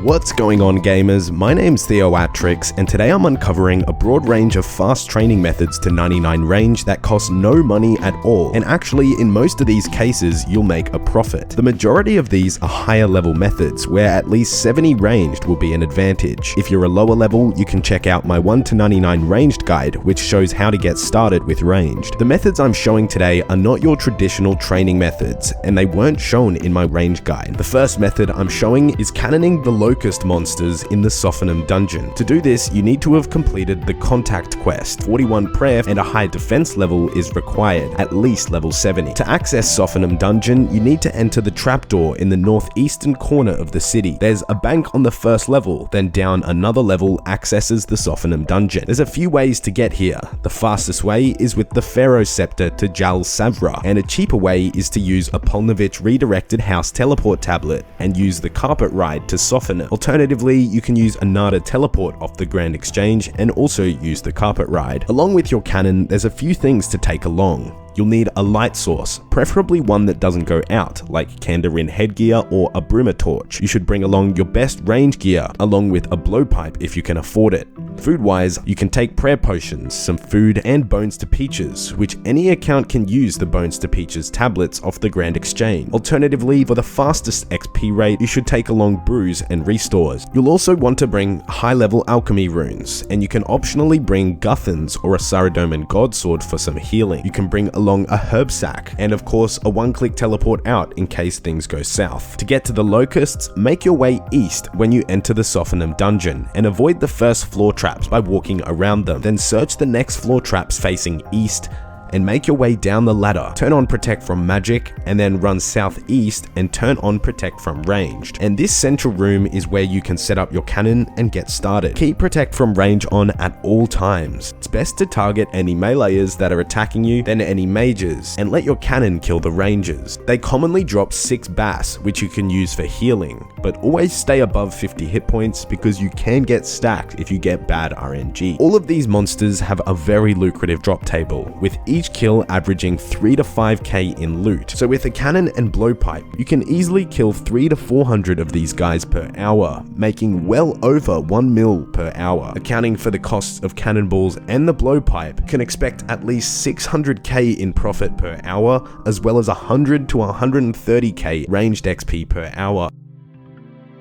What's going on, gamers? My name's Theoatrix, and today I'm uncovering a broad range of fast training methods to 99 range that cost no money at all, and actually in most of these cases you'll make a profit. The majority of these are higher level methods where at least 70 ranged will be an advantage. If you're a lower level, you can check out my 1 to 99 ranged guide, which shows how to get started with ranged. The methods I'm showing today are not your traditional training methods, and they weren't shown in my range guide. The first method I'm showing is cannoning the locust monsters in the Sophanum dungeon. To do this, you need to have completed the contact quest. 41 prayer and a high defense level is required, at least level 70. To access Sophanum dungeon, you need to enter the trapdoor in the northeastern corner of the city. There's a bank on the first level, then down another level accesses the Sophanum dungeon. There's a few ways to get here. The fastest way is with the Pharaoh Scepter to Jal Savra, and a cheaper way is to use a Polnovich redirected house teleport tablet and use the carpet ride to Sophanum. Alternatively, you can use a Nada teleport off the Grand Exchange and also use the carpet ride. Along with your cannon, there's a few things to take along. You'll need a light source, preferably one that doesn't go out, like Kandarin headgear or a Bruma torch. You should bring along your best range gear, along with a blowpipe if you can afford it. Food-wise, you can take prayer potions, some food, and Bones to Peaches, which any account can use the Bones to Peaches tablets off the Grand Exchange. Alternatively, for the fastest XP rate, you should take along brews and restores. You'll also want to bring high-level alchemy runes, and you can optionally bring Guthans or a Saradomin Godsword for some healing. You can bring along a herb sack, and of course a one-click teleport out in case things go south. To get to the locusts, make your way east when you enter the Sophanum dungeon, and avoid the first floor traps by walking around them. Then search the next floor traps facing east and make your way down the ladder. Turn on Protect from Magic, and then run southeast and turn on Protect from Ranged. And this central room is where you can set up your cannon and get started. Keep Protect from Range on at all times. It's best to target any meleeers that are attacking you, then any mages, and let your cannon kill the rangers. They commonly drop 6 bass, which you can use for healing, but always stay above 50 hit points because you can get stacked if you get bad RNG. All of these monsters have a very lucrative drop table, with each kill averaging 3 to 5k in loot. So with a cannon and blowpipe, you can easily kill 300 to 400 of these guys per hour, making well over 1 mil per hour. Accounting for the costs of cannonballs and the blowpipe, you can expect at least 600k in profit per hour, as well as 100 to 130k ranged XP per hour.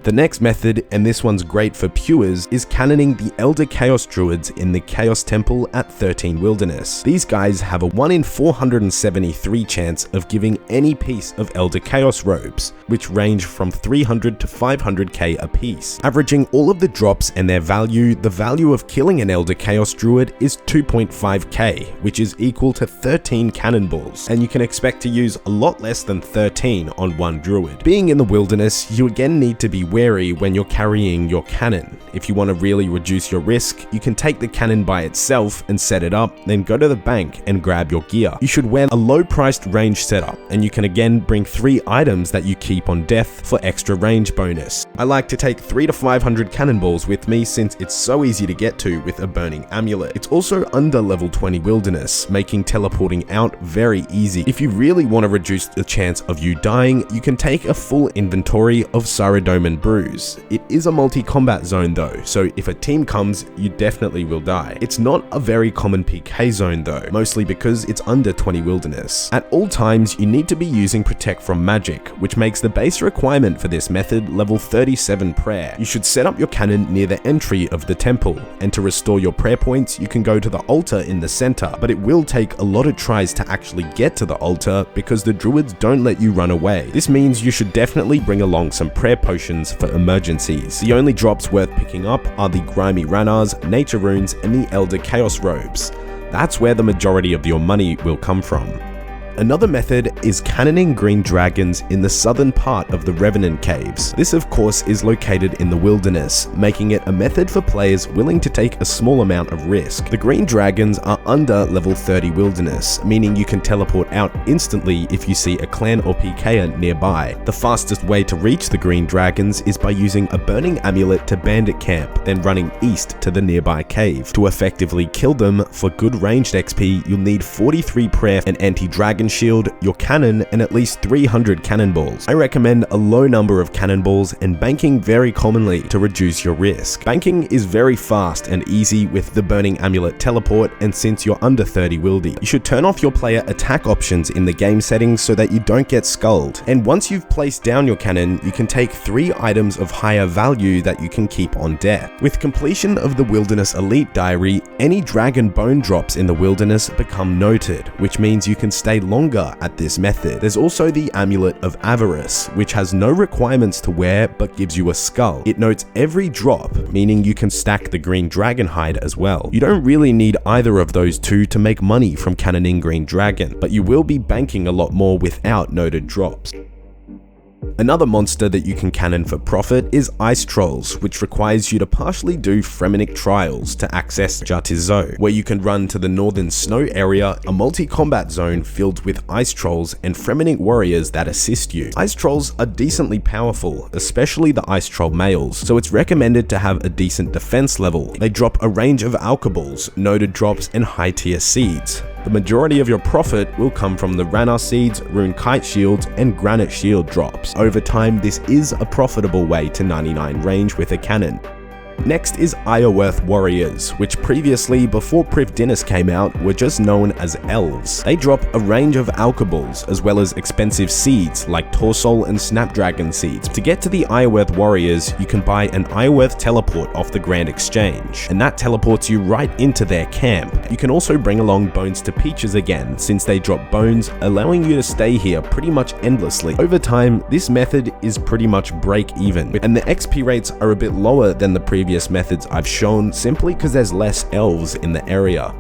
The next method, and this one's great for pewers, is cannoning the Elder Chaos Druids in the Chaos Temple at 13 Wilderness. These guys have a 1 in 473 chance of giving any piece of Elder Chaos robes, which range from 300 to 500k a piece. Averaging all of the drops and their value, the value of killing an Elder Chaos Druid is 2.5k, which is equal to 13 cannonballs, and you can expect to use a lot less than 13 on one druid. Being in the wilderness, you again need to be wary when you're carrying your cannon. If you want to really reduce your risk, you can take the cannon by itself and set it up, then go to the bank and grab your gear. You should wear a low-priced range setup, and you can again bring 3 items that you keep on death for extra range bonus. I like to take 300 to 500 cannonballs with me since it's so easy to get to with a burning amulet. It's also under level 20 wilderness, making teleporting out very easy. If you really want to reduce the chance of you dying, you can take a full inventory of Saradomin brews. It is a multi-combat zone though, so if a team comes, you definitely will die. It's not a very common PK zone though, mostly because it's under 20 wilderness. At all times, you need to be using Protect from Magic, which makes the base requirement for this method level 37 prayer. You should set up your cannon near the entry of the temple, and to restore your prayer points, you can go to the altar in the center, but it will take a lot of tries to actually get to the altar because the druids don't let you run away. This means you should definitely bring along some prayer potions for emergencies. The only drops worth picking up are the Grimy Ranars, Nature Runes, and the Elder Chaos Robes. That's where the majority of your money will come from. Another method is cannoning green dragons in the southern part of the Revenant Caves. This of course is located in the wilderness, making it a method for players willing to take a small amount of risk. The green dragons are under level 30 wilderness, meaning you can teleport out instantly if you see a clan or PKer nearby. The fastest way to reach the green dragons is by using a burning amulet to bandit camp, then running east to the nearby cave. To effectively kill them for good ranged XP, you'll need 43 prayer and anti-dragon dragon shield, your cannon, and at least 300 cannonballs. I recommend a low number of cannonballs and banking very commonly to reduce your risk. Banking is very fast and easy with the Burning Amulet teleport, and since you're under 30 wildy, you should turn off your player attack options in the game settings so that you don't get skulled. And once you've placed down your cannon, you can take 3 items of higher value that you can keep on deck. With completion of the Wilderness Elite Diary, any dragon bone drops in the wilderness become noted, which means you can stay longer at this method. There's also the Amulet of Avarice, which has no requirements to wear but gives you a skull. It notes every drop, meaning you can stack the green dragon hide as well. You don't really need either of those two to make money from cannoning green dragon, but you will be banking a lot more without noted drops. Another monster that you can cannon for profit is Ice Trolls, which requires you to partially do Fremenic Trials to access Jartizo, where you can run to the northern snow area, a multi-combat zone filled with Ice Trolls and Fremenic warriors that assist you. Ice Trolls are decently powerful, especially the Ice Troll males, so it's recommended to have a decent defense level. They drop a range of alkaballs, noted drops, and high tier seeds. The majority of your profit will come from the Ranar seeds, Rune Kite shields, and Granite shield drops. Over time, this is a profitable way to 99 range with a cannon. Next is Ioworth Warriors, which previously, before Priv Dinis came out, were just known as elves. They drop a range of alkaballs, as well as expensive seeds like Torsol and Snapdragon seeds. To get to the Ioworth Warriors, you can buy an Ioworth teleport off the Grand Exchange, and that teleports you right into their camp. You can also bring along Bones to Peaches again, since they drop bones, allowing you to stay here pretty much endlessly. Over time, this method is pretty much break even, and the XP rates are a bit lower than the previous methods I've shown, simply because there's less elves in the area.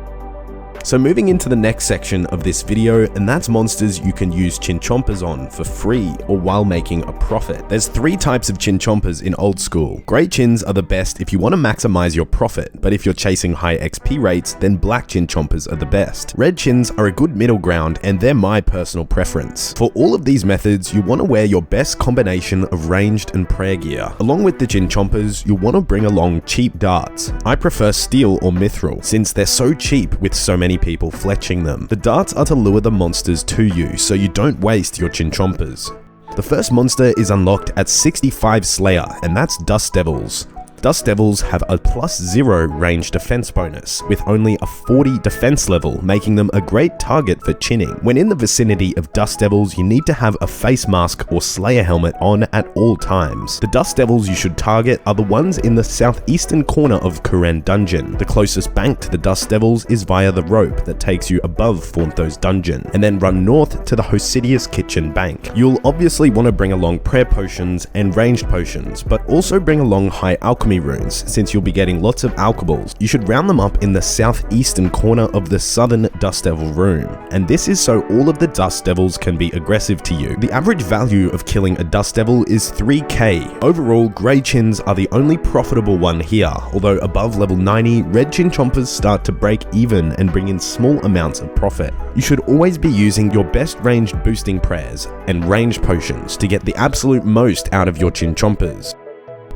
So moving into the next section of this video, and that's monsters you can use Chinchompas on for free or while making a profit. There's 3 types of Chinchompas in old school. Grey Chins are the best if you want to maximize your profit, but if you're chasing high XP rates, then black Chinchompas are the best. Red Chins are a good middle ground, and they're my personal preference. For all of these methods, you want to wear your best combination of ranged and prayer gear. Along with the Chinchompas, you'll want to bring along cheap darts. I prefer steel or mithril, since they're so cheap with so many people fletching them. The darts are to lure the monsters to you, so you don't waste your Chinchompas. The first monster is unlocked at 65 Slayer, and that's Dust Devils. Dust Devils have a +0 range defense bonus, with only a 40 defense level, making them a great target for chinning. When in the vicinity of Dust Devils, you need to have a face mask or Slayer helmet on at all times. The Dust Devils you should target are the ones in the southeastern corner of Kuren Dungeon. The closest bank to the Dust Devils is via the rope that takes you above Thornthos Dungeon, and then run north to the Hosidius Kitchen Bank. You'll obviously want to bring along prayer potions and ranged potions, but also bring along high alchemy runes, since you'll be getting lots of alkaballs. You should round them up in the southeastern corner of the southern Dust Devil room, and this is so all of the Dust Devils can be aggressive to you. The average value of killing a Dust Devil is 3k. Overall, Grey Chins are the only profitable one here, although above level 90, Red Chinchompas start to break even and bring in small amounts of profit. You should always be using your best ranged boosting prayers and ranged potions to get the absolute most out of your Chinchompas.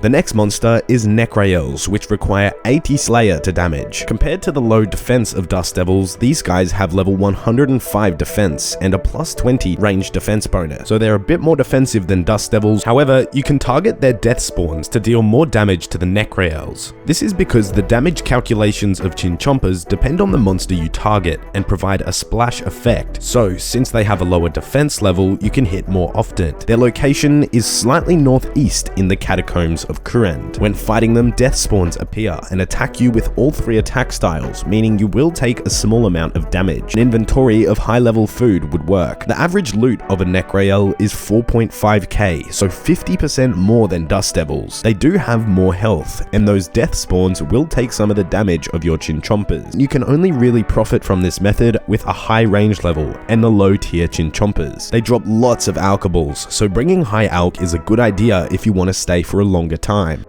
The next monster is Necraels, which require 80 Slayer to damage. Compared to the low defense of Dust Devils, these guys have level 105 defense and a +20 range defense bonus, so they're a bit more defensive than Dust Devils. However, you can target their death spawns to deal more damage to the Necraels. This is because the damage calculations of Chinchompas depend on the monster you target and provide a splash effect, so since they have a lower defense level, you can hit more often. Their location is slightly northeast in the Catacombs of Kurend. When fighting them, death spawns appear and attack you with all 3 attack styles, meaning you will take a small amount of damage. An inventory of high level food would work. The average loot of a Necrael is 4.5k, so 50% more than Dust Devils. They do have more health, and those death spawns will take some of the damage of your Chinchompas. You can only really profit from this method with a high range level and the low tier Chinchompas. They drop lots of alkaballs, so bringing high alk is a good idea if you want to stay for a longer time.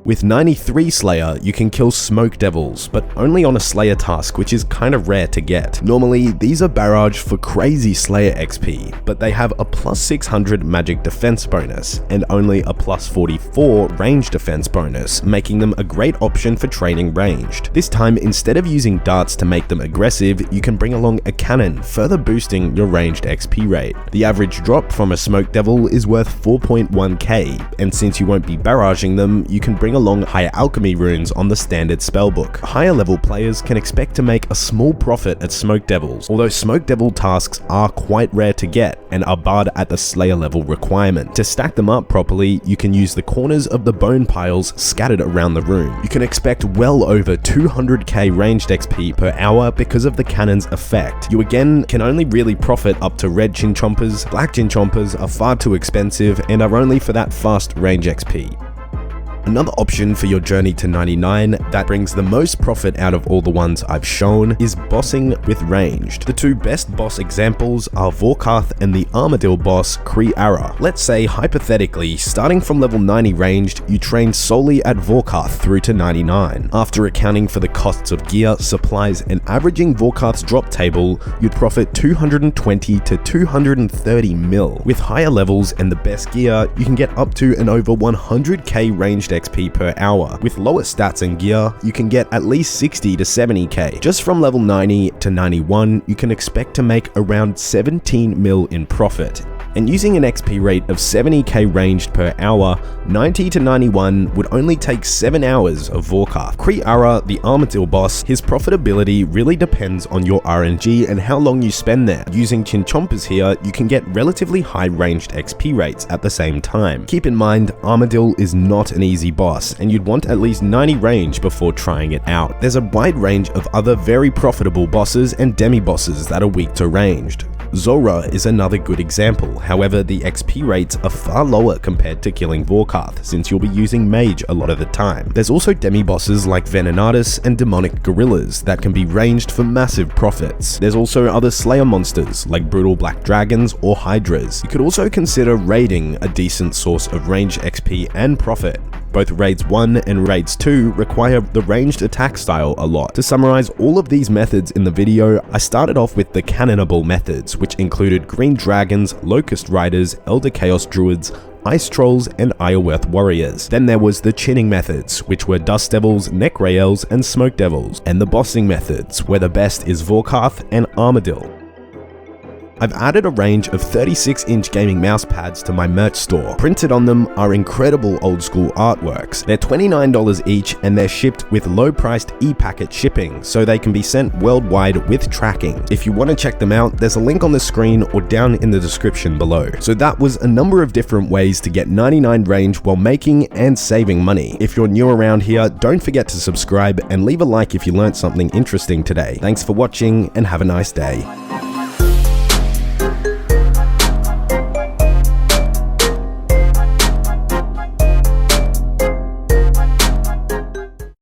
With 93 Slayer, you can kill Smoke Devils, but only on a Slayer task, which is kind of rare to get. Normally, these are barraged for crazy Slayer XP, but they have a plus 600 magic defense bonus, and only a plus 44 range defense bonus, making them a great option for training ranged. This time, instead of using darts to make them aggressive, you can bring along a cannon, further boosting your ranged XP rate. The average drop from a Smoke Devil is worth 4.1k, and since you won't be barraging them, you can bring along higher alchemy runes on the standard spellbook. Higher level players can expect to make a small profit at Smoke Devils, although Smoke Devil tasks are quite rare to get and are barred at the Slayer level requirement. To stack them up properly, you can use the corners of the bone piles scattered around the room. You can expect well over 200k ranged XP per hour because of the cannon's effect. You again can only really profit up to red Chinchompers. Black Chinchompers are far too expensive and are only for that fast range XP. Another option for your journey to 99 that brings the most profit out of all the ones I've shown is bossing with ranged. The two best boss examples are Vorkath and the Armadillo boss Kriara. Let's say, hypothetically, starting from level 90 ranged, you train solely at Vorkath through to 99. After accounting for the costs of gear, supplies, and averaging Vorkath's drop table, you'd profit 220 to 230 mil. With higher levels and the best gear, you can get up to an over 100k ranged XP per hour. With lower stats and gear, you can get at least 60 to 70k. Just from level 90 to 91, you can expect to make around 17 mil in profit. And using an XP rate of 70k ranged per hour, 90 to 91 would only take 7 hours of Vorkath. Kriara, the Armadillo boss, his profitability really depends on your RNG and how long you spend there. Using Chinchompers here, you can get relatively high ranged XP rates at the same time. Keep in mind, Armadillo is not an easy boss, and you'd want at least 90 range before trying it out. There's a wide range of other very profitable bosses and demi-bosses that are weak to ranged. Zora is another good example, however the XP rates are far lower compared to killing Vorkath, since you'll be using Mage a lot of the time. There's also demi-bosses like Venenatus and Demonic Gorillas that can be ranged for massive profits. There's also other Slayer monsters like Brutal Black Dragons or Hydras. You could also consider raiding a decent source of ranged XP and profit. Both Raids 1 and Raids 2 require the ranged attack style a lot. To summarize all of these methods in the video, I started off with the cannonable methods, which included Green Dragons, Locust Riders, Elder Chaos Druids, Ice Trolls, and Ironworth Warriors. Then there was the chinning methods, which were Dust Devils, Necraels, and Smoke Devils, and the bossing methods, where the best is Vorkath and Armadillo. I've added a range of 36-inch gaming mouse pads to my merch store. Printed on them are incredible old school artworks. They're $29 each and they're shipped with low-priced e-packet shipping, so they can be sent worldwide with tracking. If you want to check them out, there's a link on the screen or down in the description below. So that was a number of different ways to get 99 range while making and saving money. If you're new around here, don't forget to subscribe and leave a like if you learned something interesting today. Thanks for watching and have a nice day.